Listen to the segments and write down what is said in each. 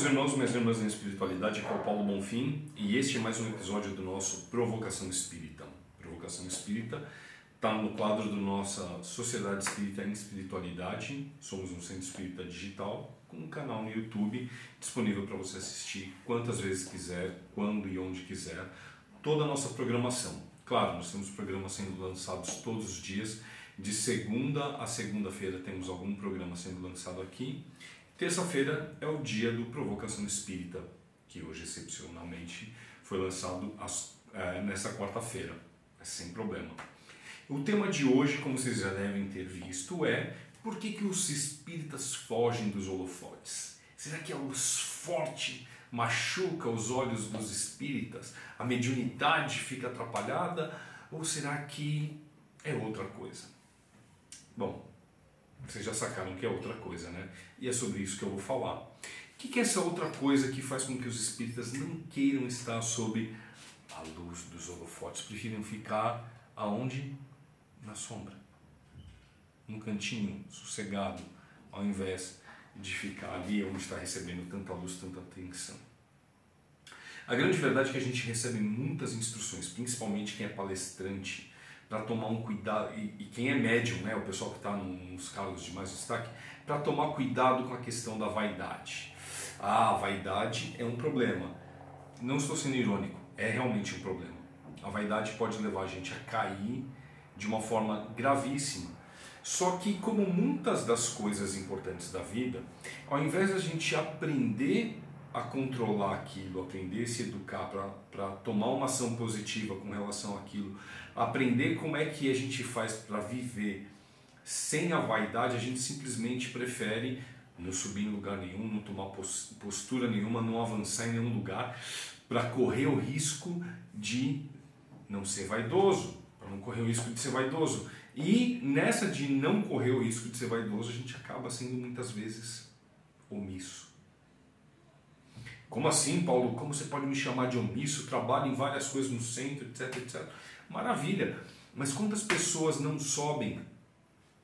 meus irmãos e minhas irmãs em espiritualidade, aqui é o Paulo Bonfim e este é mais um episódio do nosso Provocação Espírita. Provocação Espírita está no quadro da nossa Sociedade Espírita em Espiritualidade. Somos um centro espírita digital com um canal no YouTube disponível para você assistir quantas vezes quiser, quando e onde quiser, toda a nossa programação. Claro, nós temos programas sendo lançados todos os dias, de segunda a segunda-feira temos algum programa sendo lançado aqui. Terça-feira é o dia do Provocação Espírita, que hoje excepcionalmente foi lançado nessa quarta-feira, sem problema. O tema de hoje, como vocês já devem ter visto, é por que os espíritas fogem dos holofotes? Será que a luz forte machuca os olhos dos espíritas? A mediunidade fica atrapalhada? Ou será que é outra coisa? Bom, vocês já sacaram que é outra coisa, né? E é sobre isso que eu vou falar. O que é essa outra coisa que faz com que os espíritas não queiram estar sob a luz dos holofotes? Preferem ficar aonde? Na sombra. Num cantinho, sossegado, ao invés de ficar ali onde está recebendo tanta luz, tanta atenção. A grande verdade é que a gente recebe muitas instruções, principalmente quem é palestrante, para tomar um cuidado, e quem é médium, né, o pessoal que está nos cargos de mais destaque, para tomar cuidado com a questão da vaidade. A vaidade é um problema. Não estou sendo irônico, é realmente um problema. A vaidade pode levar a gente a cair de uma forma gravíssima. Só que, como muitas das coisas importantes da vida, ao invés de a gente aprender a controlar aquilo, aprender a se educar para tomar uma ação positiva com relação àquilo, aprender como é que a gente faz para viver sem a vaidade, a gente simplesmente prefere não subir em lugar nenhum, não tomar postura nenhuma, não avançar em nenhum lugar, para correr o risco de não ser vaidoso, para não correr o risco de ser vaidoso. E nessa de não correr o risco de ser vaidoso, a gente acaba sendo muitas vezes omisso. Como assim, Paulo? Como você pode me chamar de omisso? Trabalho em várias coisas no centro, etc, etc. Maravilha! Mas quantas pessoas não sobem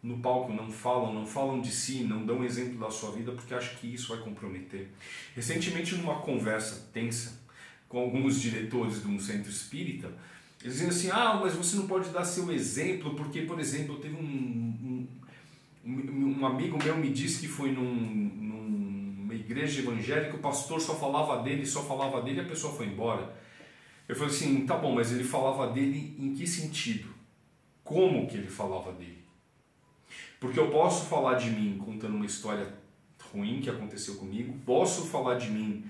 no palco, não falam de si, não dão exemplo da sua vida porque acham que isso vai comprometer? Recentemente, numa conversa tensa com alguns diretores de um centro espírita, eles diziam assim, mas você não pode dar seu exemplo porque, por exemplo, teve um amigo meu me disse que foi numa igreja evangélica, o pastor só falava dele, e a pessoa foi embora. Eu falei assim, tá bom, mas ele falava dele em que sentido? Como que ele falava dele? Porque eu posso falar de mim contando uma história ruim que aconteceu comigo, posso falar de mim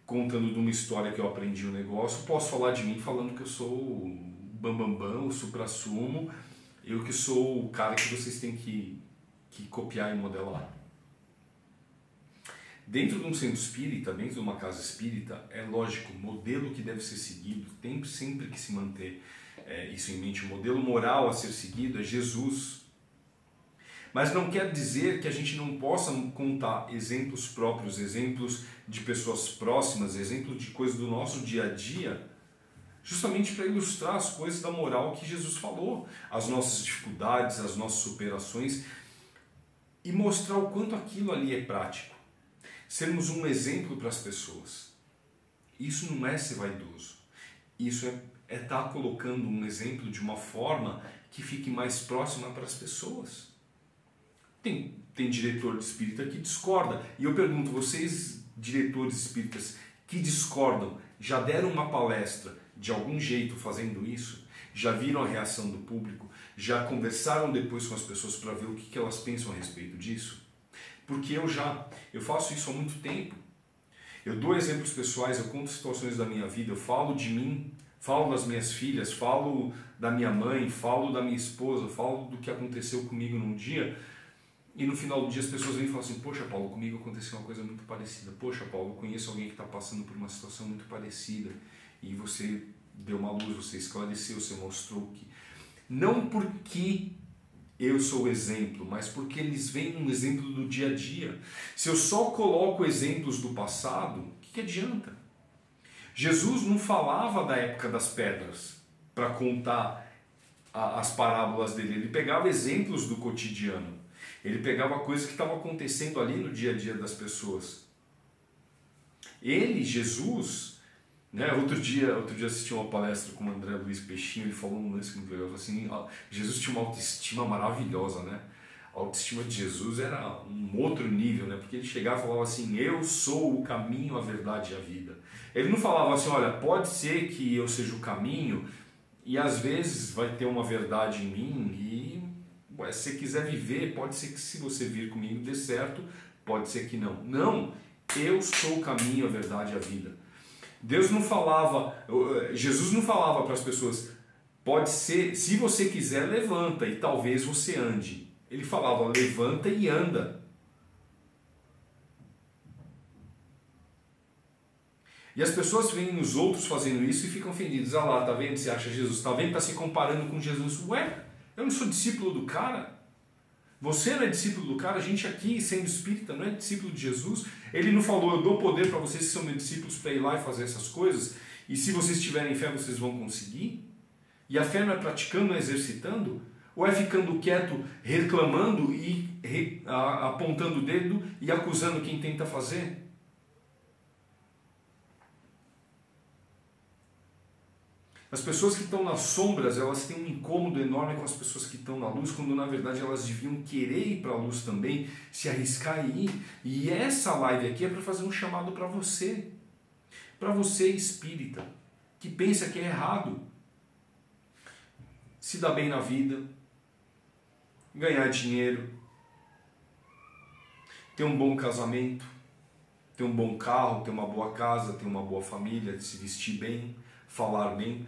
contando de uma história que eu aprendi um negócio, posso falar de mim falando que eu sou o bambambam, o suprassumo, eu que sou o cara que vocês têm que copiar e modelar. Dentro de um centro espírita, dentro de uma casa espírita, é lógico, o modelo que deve ser seguido, tem sempre que se manter isso em mente, o modelo moral a ser seguido é Jesus. Mas não quer dizer que a gente não possa contar exemplos próprios, exemplos de pessoas próximas, exemplos de coisas do nosso dia a dia, justamente para ilustrar as coisas da moral que Jesus falou, as nossas dificuldades, as nossas superações, e mostrar o quanto aquilo ali é prático. Sermos um exemplo para as pessoas. Isso não é ser vaidoso. Isso é estar colocando um exemplo de uma forma que fique mais próxima para as pessoas. Tem diretor de espírita que discorda. E eu pergunto, vocês, diretores espíritas que discordam, já deram uma palestra de algum jeito fazendo isso? Já viram a reação do público? Já conversaram depois com as pessoas para ver o que elas pensam a respeito disso? Porque eu faço isso há muito tempo. Eu dou exemplos pessoais, eu conto situações da minha vida, eu falo de mim, falo das minhas filhas, falo da minha mãe, falo da minha esposa, falo do que aconteceu comigo num dia. E no final do dia as pessoas vêm e falam assim, poxa Paulo, comigo aconteceu uma coisa muito parecida. Poxa Paulo, eu conheço alguém que está passando por uma situação muito parecida. E você deu uma luz, você esclareceu, você mostrou que... Não porque eu sou o exemplo, mas porque eles veem um exemplo do dia a dia. Se eu só coloco exemplos do passado, o que adianta? Jesus não falava da época das pedras para contar as parábolas dele. Ele pegava exemplos do cotidiano. Ele pegava coisas que estavam acontecendo ali no dia a dia das pessoas. Ele, Jesus, né? Outro dia assisti uma palestra com o André Luiz Peixinho, ele falou um lance muito legal, assim, Jesus tinha uma autoestima maravilhosa, né? A autoestima de Jesus era um outro nível, né? Porque ele chegava e falava assim, eu sou o caminho, a verdade e a vida. Ele não falava assim, olha, pode ser que eu seja o caminho e às vezes vai ter uma verdade em mim e se você quiser viver, pode ser que se você vir comigo dê certo, pode ser que não. Não, eu sou o caminho, a verdade e a vida. Deus não falava, Jesus não falava para as pessoas, pode ser, se você quiser, levanta e talvez você ande. Ele falava, levanta e anda. E as pessoas veem os outros fazendo isso e ficam ofendidas. Ah lá, tá vendo? Você acha Jesus? Tá vendo? Tá se comparando com Jesus. Ué, eu não sou discípulo do cara? Você não é discípulo do cara? A gente aqui, sendo espírita, não é discípulo de Jesus? Ele não falou, eu dou poder para vocês que são meus discípulos para ir lá e fazer essas coisas? E se vocês tiverem fé, vocês vão conseguir? E a fé não é praticando, não é exercitando? Ou é ficando quieto, reclamando e apontando o dedo e acusando quem tenta fazer? As pessoas que estão nas sombras, elas têm um incômodo enorme com as pessoas que estão na luz, quando na verdade elas deviam querer ir para a luz também, se arriscar e ir. E essa live aqui é para fazer um chamado para você espírita, que pensa que é errado se dar bem na vida, ganhar dinheiro, ter um bom casamento, ter um bom carro, ter uma boa casa, ter uma boa família, se vestir bem, falar bem,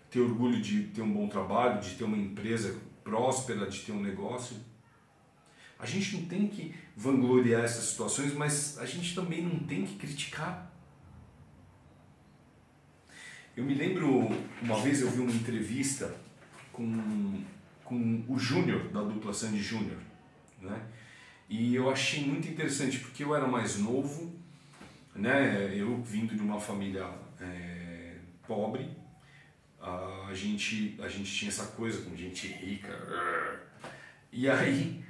ter orgulho de ter um bom trabalho, de ter uma empresa próspera, de ter um negócio. A gente não tem que vangloriar essas situações, mas a gente também não tem que criticar. Eu me lembro, uma vez eu vi uma entrevista com o Júnior, da dupla Sandy Júnior, né? E eu achei muito interessante, porque eu era mais novo, né? Eu vindo de uma família pobre, a gente tinha essa coisa com gente rica, e aí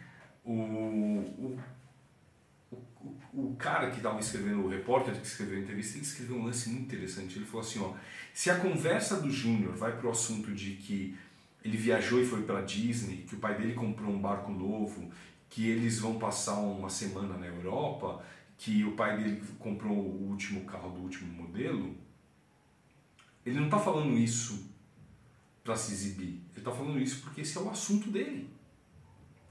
o cara que estava escrevendo, o repórter que escreveu a entrevista, ele escreveu um lance muito interessante. Ele falou assim, ó, se a conversa do Júnior vai para o assunto de que ele viajou e foi para Disney, que o pai dele comprou um barco novo, que eles vão passar uma semana na Europa, que o pai dele comprou o último carro do último modelo, ele não está falando isso para se exibir. Ele está falando isso porque esse é o assunto dele.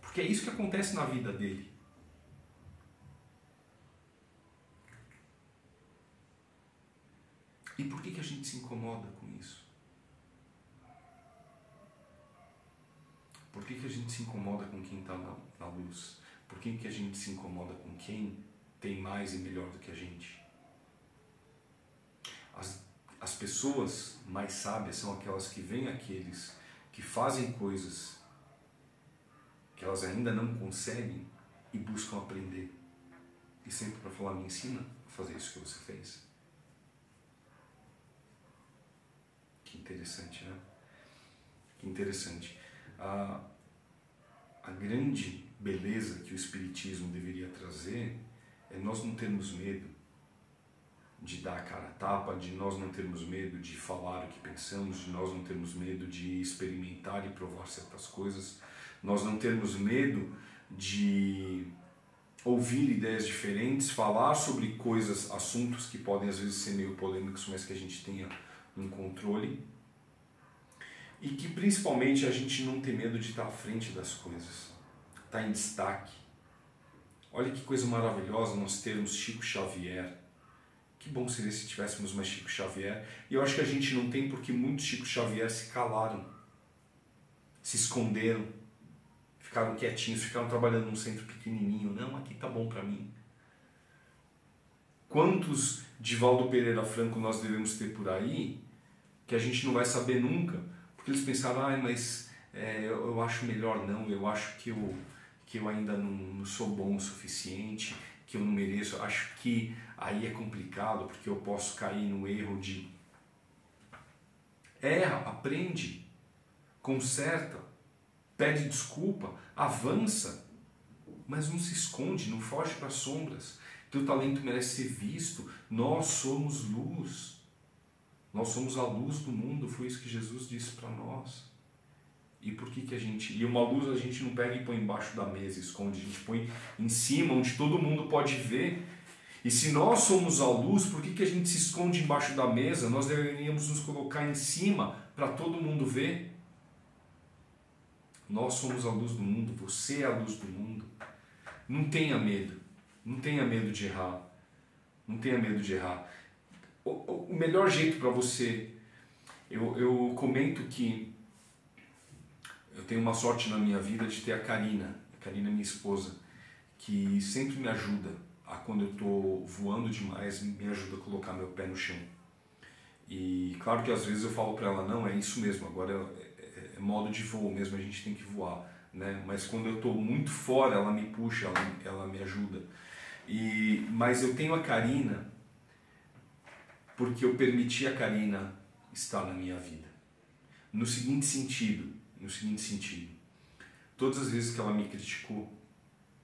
Porque é isso que acontece na vida dele. E por que a gente se incomoda com isso? Por que a gente se incomoda com quem está na luz? Por que a gente se incomoda com quem tem mais e melhor do que a gente? As pessoas mais sábias são aquelas que veem aqueles que fazem coisas que elas ainda não conseguem e buscam aprender. E sempre para falar, me ensina a fazer isso que você fez. Que interessante, né? Que interessante. A grande beleza que o Espiritismo deveria trazer é nós não termos medo de dar a cara a tapa, de nós não termos medo de falar o que pensamos, de nós não termos medo de experimentar e provar certas coisas, nós não termos medo de ouvir ideias diferentes, falar sobre coisas, assuntos que podem às vezes ser meio polêmicos, mas que a gente tenha um controle, e que principalmente a gente não tem medo de estar à frente das coisas, estar em destaque. Olha que coisa maravilhosa nós termos Chico Xavier. Que bom seria se tivéssemos mais Chico Xavier. E eu acho que a gente não tem, porque muitos Chico Xavier se calaram, se esconderam, ficaram quietinhos, ficaram trabalhando num centro pequenininho. Não, aqui tá bom para mim. Quantos Divaldo Pereira Franco nós devemos ter por aí que a gente não vai saber nunca, porque eles pensaram, mas eu acho melhor não, eu acho que eu ainda não sou bom o suficiente, que eu não mereço, acho que aí é complicado, porque eu posso cair no erro de... Erra, aprende, conserta, pede desculpa, avança. mas não se esconde, não foge para as sombras. Teu talento merece ser visto. Nós somos luz. Nós somos a luz do mundo, foi isso que Jesus disse para nós. E por que a gente... E uma luz a gente não pega e põe embaixo da mesa, esconde, a gente põe em cima, onde todo mundo pode ver. E se nós somos a luz, por que a gente se esconde embaixo da mesa? Nós deveríamos nos colocar em cima para todo mundo ver. Nós somos a luz do mundo, você é a luz do mundo. Não tenha medo, não tenha medo de errar. Não tenha medo de errar. O melhor jeito para você... Eu comento que eu tenho uma sorte na minha vida de ter a Karina, minha esposa, que sempre me ajuda, quando eu estou voando demais, me ajuda a colocar meu pé no chão. E claro que às vezes eu falo para ela, não, é isso mesmo, agora é modo de voo mesmo, a gente tem que voar, né? Mas quando eu estou muito fora, ela me puxa, ela me ajuda. Mas eu tenho a Karina porque eu permiti a Karina estar na minha vida. No seguinte sentido, todas as vezes que ela me criticou,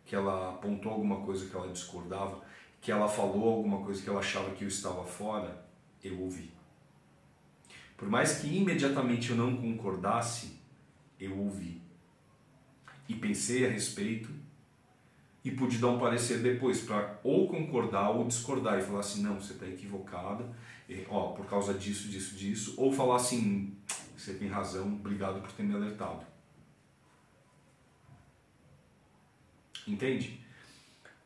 que ela apontou alguma coisa que ela discordava, que ela falou alguma coisa que ela achava que eu estava fora, eu ouvi. Por mais que imediatamente eu não concordasse, eu ouvi. E pensei a respeito e pude dar um parecer depois para ou concordar ou discordar e falar assim, não, você está equivocada, por causa disso, ou falar assim, você tem razão, obrigado por ter me alertado. Entende?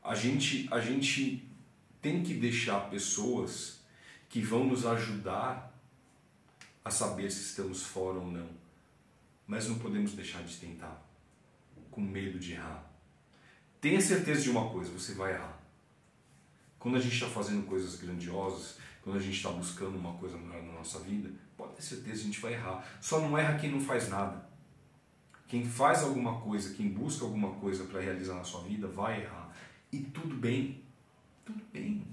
A gente tem que deixar pessoas que vão nos ajudar a saber se estamos fora ou não. Mas não podemos deixar de tentar, com medo de errar. Tenha certeza de uma coisa, você vai errar. Quando a gente está fazendo coisas grandiosas, quando a gente está buscando uma coisa melhor na nossa vida, pode ter certeza que a gente vai errar. Só não erra quem não faz nada. Quem faz alguma coisa, quem busca alguma coisa para realizar na sua vida, vai errar. E tudo bem. Tudo bem.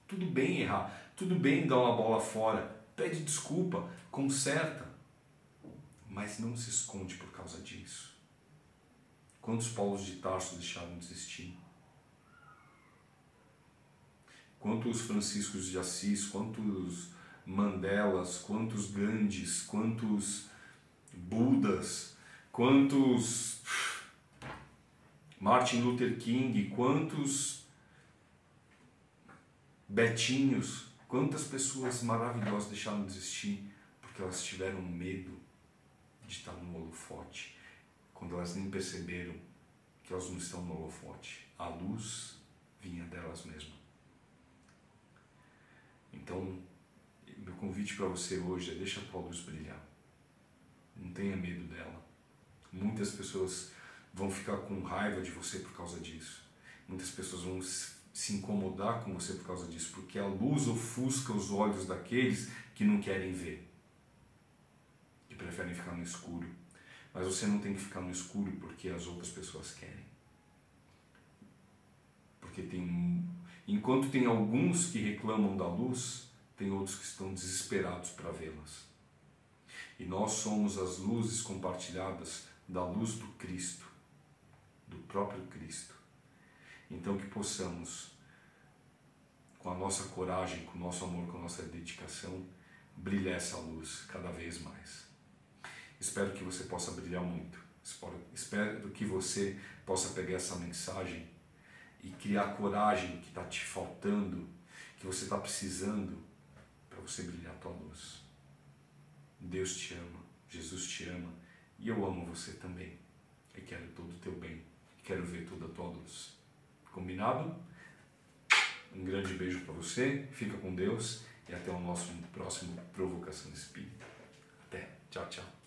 Tudo bem errar. Tudo bem dar uma bola fora. Pede desculpa, conserta. Mas não se esconde por causa disso. Quantos Paulos de Tarso deixaram de existir? Quantos Franciscos de Assis, quantos Mandelas, quantos Gandhis, quantos Budas, quantos Martin Luther King, quantos Betinhos, quantas pessoas maravilhosas deixaram de existir porque elas tiveram medo de estar no holofote, quando elas nem perceberam que elas não estão no holofote. A luz vinha delas mesmas. Então, meu convite para você hoje é deixa a tua luz brilhar. Não tenha medo dela. Muitas pessoas vão ficar com raiva de você por causa disso. Muitas pessoas vão se incomodar com você por causa disso, porque a luz ofusca os olhos daqueles que não querem ver, que preferem ficar no escuro. Mas você não tem que ficar no escuro porque as outras pessoas querem. Porque enquanto tem alguns que reclamam da luz, tem outros que estão desesperados para vê-las. E nós somos as luzes compartilhadas da luz do Cristo, do próprio Cristo. Então que possamos, com a nossa coragem, com o nosso amor, com a nossa dedicação, brilhar essa luz cada vez mais. Espero que você possa brilhar muito. Espero que você possa pegar essa mensagem e criar a coragem que está te faltando, que você está precisando para você brilhar a tua luz. Deus te ama, Jesus te ama e eu amo você também. Eu quero todo o teu bem, quero ver toda a tua luz. Combinado? Um grande beijo para você, fica com Deus e até o nosso próximo Provocação Espírita. Até, tchau, tchau.